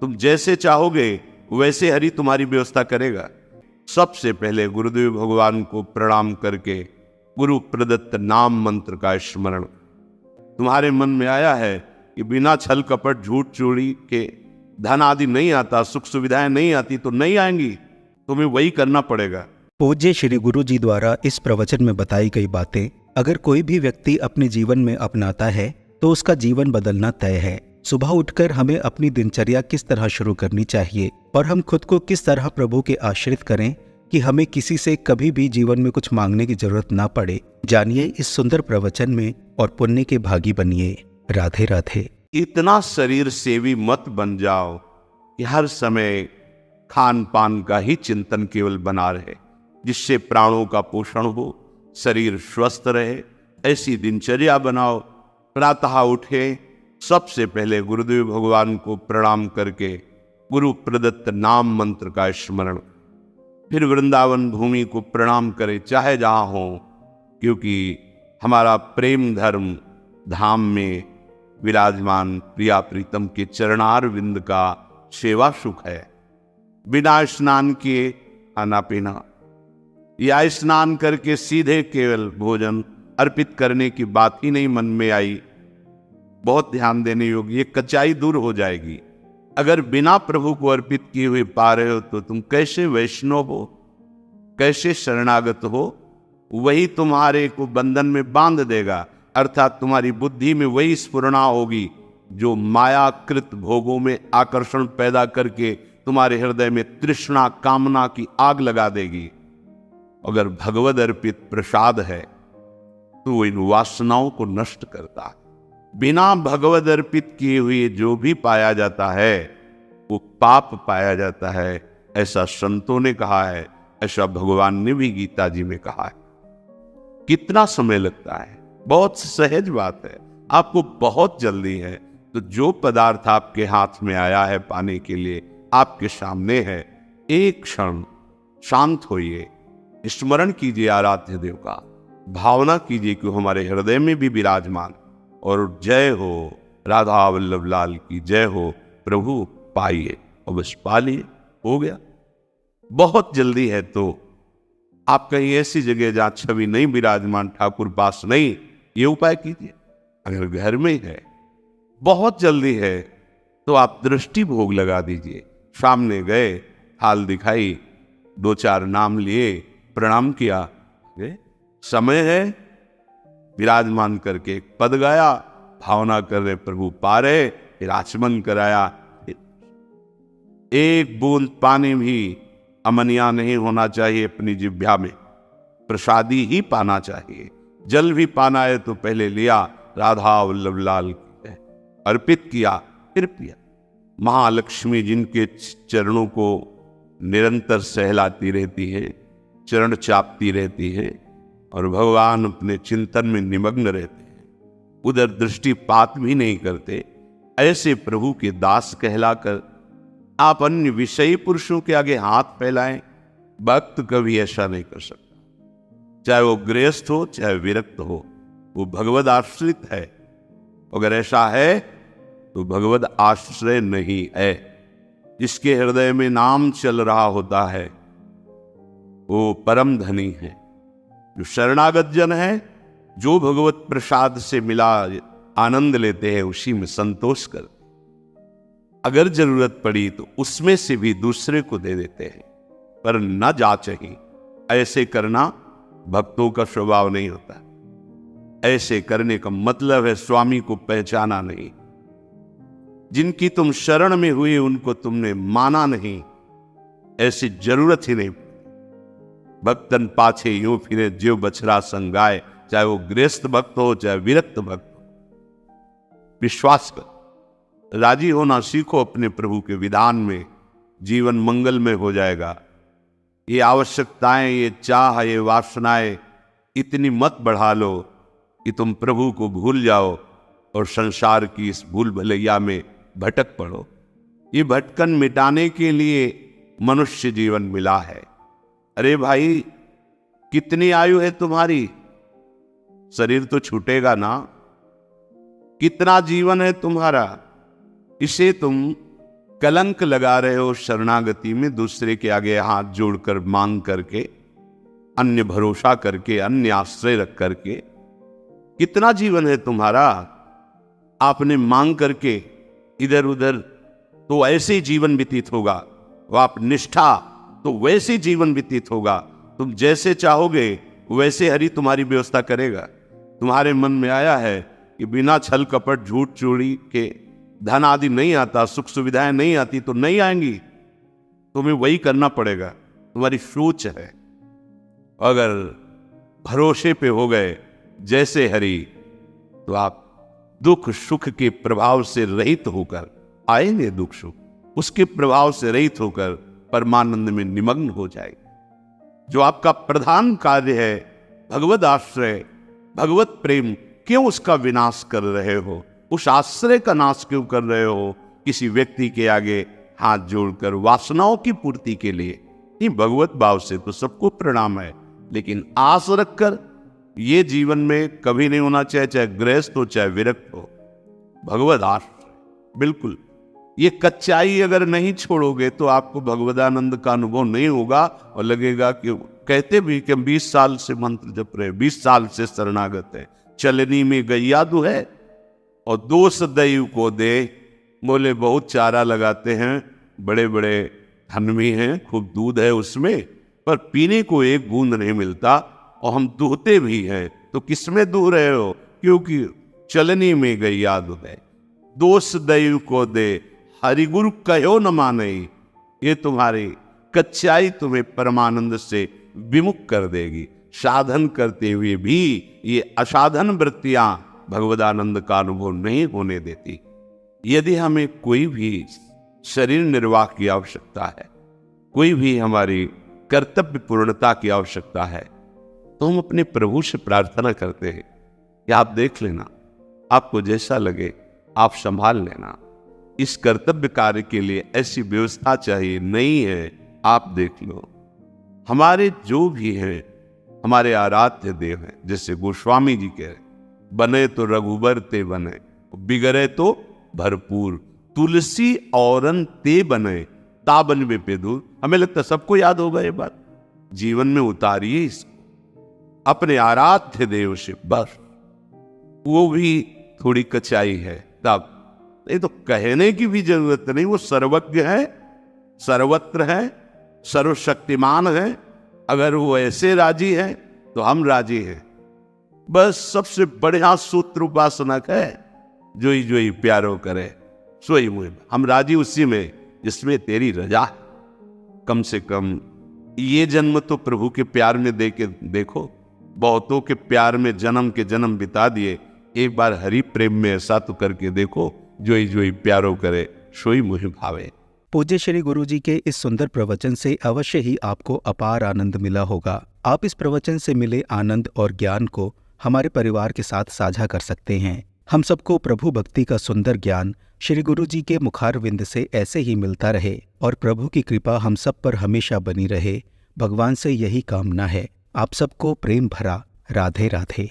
तुम जैसे चाहोगे वैसे हरि तुम्हारी व्यवस्था करेगा। सबसे पहले गुरुदेव भगवान को प्रणाम करके गुरु प्रदत्त नाम मंत्र का स्मरण। तुम्हारे मन में आया है कि बिना छल कपट झूठ चोरी के धन आदि नहीं आता, सुख सुविधाएं नहीं आती, तो नहीं आएंगी, तुम्हें वही करना पड़ेगा। पूज्य श्री गुरु जी द्वारा इस प्रवचन में बताई गई बातें अगर कोई भी व्यक्ति अपने जीवन में अपनाता है तो उसका जीवन बदलना तय है। सुबह उठकर हमें अपनी दिनचर्या किस तरह शुरू करनी चाहिए और हम खुद को किस तरह प्रभु के आश्रित करें कि हमें किसी से कभी भी जीवन में कुछ मांगने की जरूरत ना पड़े, जानिए इस सुंदर प्रवचन में और पुण्य के भागी बनिए। राधे राधे। इतना शरीर सेवी मत बन जाओ कि हर समय खान पान का ही चिंतन केवल बना रहे, जिससे प्राणों का पोषण हो, शरीर स्वस्थ रहे। ऐसी दिनचर्या बनाओ। प्रातः उठे, सबसे पहले गुरुदेव भगवान को प्रणाम करके गुरु प्रदत्त नाम मंत्र का स्मरण, फिर वृंदावन भूमि को प्रणाम करें, चाहे जहां हो, क्योंकि हमारा प्रेम धर्म धाम में विराजमान प्रिया प्रीतम के चरणार विंद का सेवा सुख है। बिना स्नान किए खाना पीना या स्नान करके सीधे केवल भोजन अर्पित करने की बात ही नहीं मन में आई। बहुत ध्यान देने योग्य, ये कचाई दूर हो जाएगी। अगर बिना प्रभु को अर्पित किए हुए पा रहे हो तो तुम कैसे वैष्णव हो, कैसे शरणागत हो? वही तुम्हारे को बंधन में बांध देगा, अर्थात तुम्हारी बुद्धि में वही स्फुरणा होगी जो मायाकृत भोगों में आकर्षण पैदा करके तुम्हारे हृदय में तृष्णा कामना की आग लगा देगी। अगर भगवद अर्पित प्रसाद है तो इन वासनाओं को नष्ट करता है। बिना भगवद अर्पित किए हुए जो भी पाया जाता है वो पाप पाया जाता है, ऐसा संतों ने कहा है, ऐसा भगवान ने भी गीता जी में कहा है। कितना समय लगता है, बहुत सहज बात है। आपको बहुत जल्दी है तो जो पदार्थ आपके हाथ में आया है पाने के लिए, आपके सामने है, एक क्षण शांत होइए, स्मरण कीजिए आराध्य देव का, भावना कीजिए कि हमारे हृदय में भी विराजमान। और जय हो राधा वल्लभ लाल की जय हो। प्रभु पाइए और बस पा लिए, हो गया। बहुत जल्दी है तो आप कहीं ऐसी जगह जहां छवि नहीं विराजमान, ठाकुर पास नहीं, ये उपाय कीजिए। अगर घर में है, बहुत जल्दी है, तो आप दृष्टि भोग लगा दीजिए। सामने गए, हाल दिखाई, दो चार नाम लिए, प्रणाम किया, समय है, विराजमान करके एक पद गाया, भावना कर रहे प्रभु पा रहे, फिर आचमन कराया। एक बूंद पानी भी अमनिया नहीं होना चाहिए अपनी जिह्वा में, प्रसादी ही पाना चाहिए। जल भी पाना है तो पहले लिया, राधा वल्लभ लाल अर्पित किया, फिर पिया। महालक्ष्मी जिनके चरणों को निरंतर सहलाती रहती है, चरण चापती रहती है, और भगवान अपने चिंतन में निमग्न रहते हैं, उधर दृष्टिपात भी नहीं करते, ऐसे प्रभु के दास कहलाकर आप अन्य विषयी पुरुषों के आगे हाथ फैलाएं, भक्त कभी ऐसा नहीं कर सकता। चाहे वो गृहस्थ हो, चाहे विरक्त हो, वो भगवद आश्रित है। अगर ऐसा है तो भगवद आश्रय नहीं है। जिसके हृदय में नाम चल रहा होता है वो परम धनी है। जो शरणागत जन है, जो भगवत प्रसाद से मिला आनंद लेते हैं, उसी में संतोष करते। अगर जरूरत पड़ी तो उसमें से भी दूसरे को दे देते हैं, पर न जाचही। ऐसे करना भक्तों का स्वभाव नहीं होता। ऐसे करने का मतलब है स्वामी को पहचाना नहीं। जिनकी तुम शरण में हुई उनको तुमने माना नहीं, ऐसी जरूरत ही नहीं। भक्तन पाछे यूं फिरे ज्यो बछड़ा संगाए, चाहे वो गृहस्थ भक्त हो चाहे विरक्त भक्त हो। विश्वास कर, राजी होना सीखो अपने प्रभु के विधान में, जीवन मंगलमय हो जाएगा। ये आवश्यकताएं, ये चाह, ये वासनाएं इतनी मत बढ़ा लो कि तुम प्रभु को भूल जाओ और संसार की इस भूल भलैया में भटक पड़ो। ये भटकन मिटाने के लिए मनुष्य जीवन मिला है। अरे भाई, कितनी आयु है तुम्हारी? शरीर तो छूटेगा ना। कितना जीवन है तुम्हारा? इसे तुम कलंक लगा रहे हो शरणागति में, दूसरे के आगे हाथ जोड़कर मांग करके, अन्य भरोसा करके, अन्य आश्रय रख करके। कितना जीवन है तुम्हारा? आपने मांग करके इधर उधर तो ऐसे ही जीवन व्यतीत होगा, वो आप निष्ठा तो वैसे ही जीवन व्यतीत होगा। तुम जैसे चाहोगे वैसे हरि तुम्हारी व्यवस्था करेगा। तुम्हारे मन में आया है कि बिना छल कपट झूठ चोरी के धन आदि नहीं आता, सुख सुविधाएं नहीं आती, तो नहीं आएंगी, तुम्हें वही करना पड़ेगा। तुम्हारी सोच है। अगर भरोसे पे हो गए जैसे हरि, तो आप दुख सुख के प्रभाव से रहित होकर आएंगे, दुख सुख उसके प्रभाव से रहित होकर परमानंद में निमग्न हो जाएंगे। जो आपका प्रधान कार्य है भगवत आश्रय, भगवत प्रेम, क्यों उसका विनाश कर रहे हो? उस आश्रय का नाश क्यों कर रहे हो? किसी व्यक्ति के आगे हाथ जोड़कर वासनाओं की पूर्ति के लिए। नहीं, भगवत भाव से तो सबको प्रणाम है, लेकिन आस रखकर ये जीवन में कभी नहीं होना चाहिए, चाहे गृहस्थ हो चाहे विरक्त हो। भगवत आश्रय बिल्कुल, ये कच्चाई अगर नहीं छोड़ोगे तो आपको भगवदानंद का अनुभव नहीं होगा और लगेगा कि कहते भी कि हम 20 साल से मंत्र जप रहे, 20 साल से शरणागत है, चलनी में गैया दू है और दोष दैव को दे। बोले बहुत चारा लगाते हैं, बड़े बड़े धनवी हैं, खूब दूध है उसमें, पर पीने को एक बूंद नहीं मिलता और हम दूहते भी हैं। तो किसमें दूह रहे हो? क्योंकि चलनी में गैया दू है। दोष दैव को दे, हरिगुरु कहो न माने। ये तुम्हारी कच्चाई तुम्हें परमानंद से विमुख कर देगी। साधन करते हुए भी ये असाधन वृत्तियां भगवदानंद का अनुभव नहीं होने देती। यदि हमें कोई भी शरीर निर्वाह की आवश्यकता है, कोई भी हमारी कर्तव्य पूर्णता की आवश्यकता है, तो हम अपने प्रभु से प्रार्थना करते हैं कि आप देख लेना, आपको जैसा लगे आप संभाल लेना। इस कर्तव्य कार्य के लिए ऐसी व्यवस्था चाहिए, नहीं है आप देख लो। हमारे जो भी हैं, हमारे आराध्य देव हैं, जैसे गोस्वामी जी कह रहे, बने तो रघुबर ते बने, बिगड़े तो भरपूर, तुलसी औरन ते बने, ताबन वे पे दूर। हमें लगता सबको याद होगा ये बात, जीवन में उतारिए इसको अपने आराध्य देव से, बस वो भी थोड़ी कचाई है तब। नहीं तो कहने की भी जरूरत नहीं, वो सर्वज्ञ है, सर्वत्र है, सर्वशक्तिमान है। अगर वो ऐसे राजी है तो हम राजी हैं। बस सबसे बढ़िया सूत्र उपासनक है, जोई जोई प्यारो करे सोई मुझे। हम राजी उसी में जिसमें तेरी रजा। कम से कम ये जन्म तो प्रभु के प्यार में दे के देखो। बहुतों के प्यार में जन्म के जन्म बिता दिए, एक बार हरि प्रेम में ऐसा तो करके देखो, जोई जोई प्यारो करे सोई मुझे भावे। पूज्य श्री गुरु जी के इस सुंदर प्रवचन से अवश्य ही आपको अपार आनंद मिला होगा। आप इस प्रवचन से मिले आनंद और ज्ञान को हमारे परिवार के साथ साझा कर सकते हैं। हम सबको प्रभु भक्ति का सुंदर ज्ञान श्री गुरु जी के मुखारविंद से ऐसे ही मिलता रहे और प्रभु की कृपा हम सब पर हमेशा बनी रहे। भगवान से यही कामना है। आप सबको प्रेम भरा राधे राधे।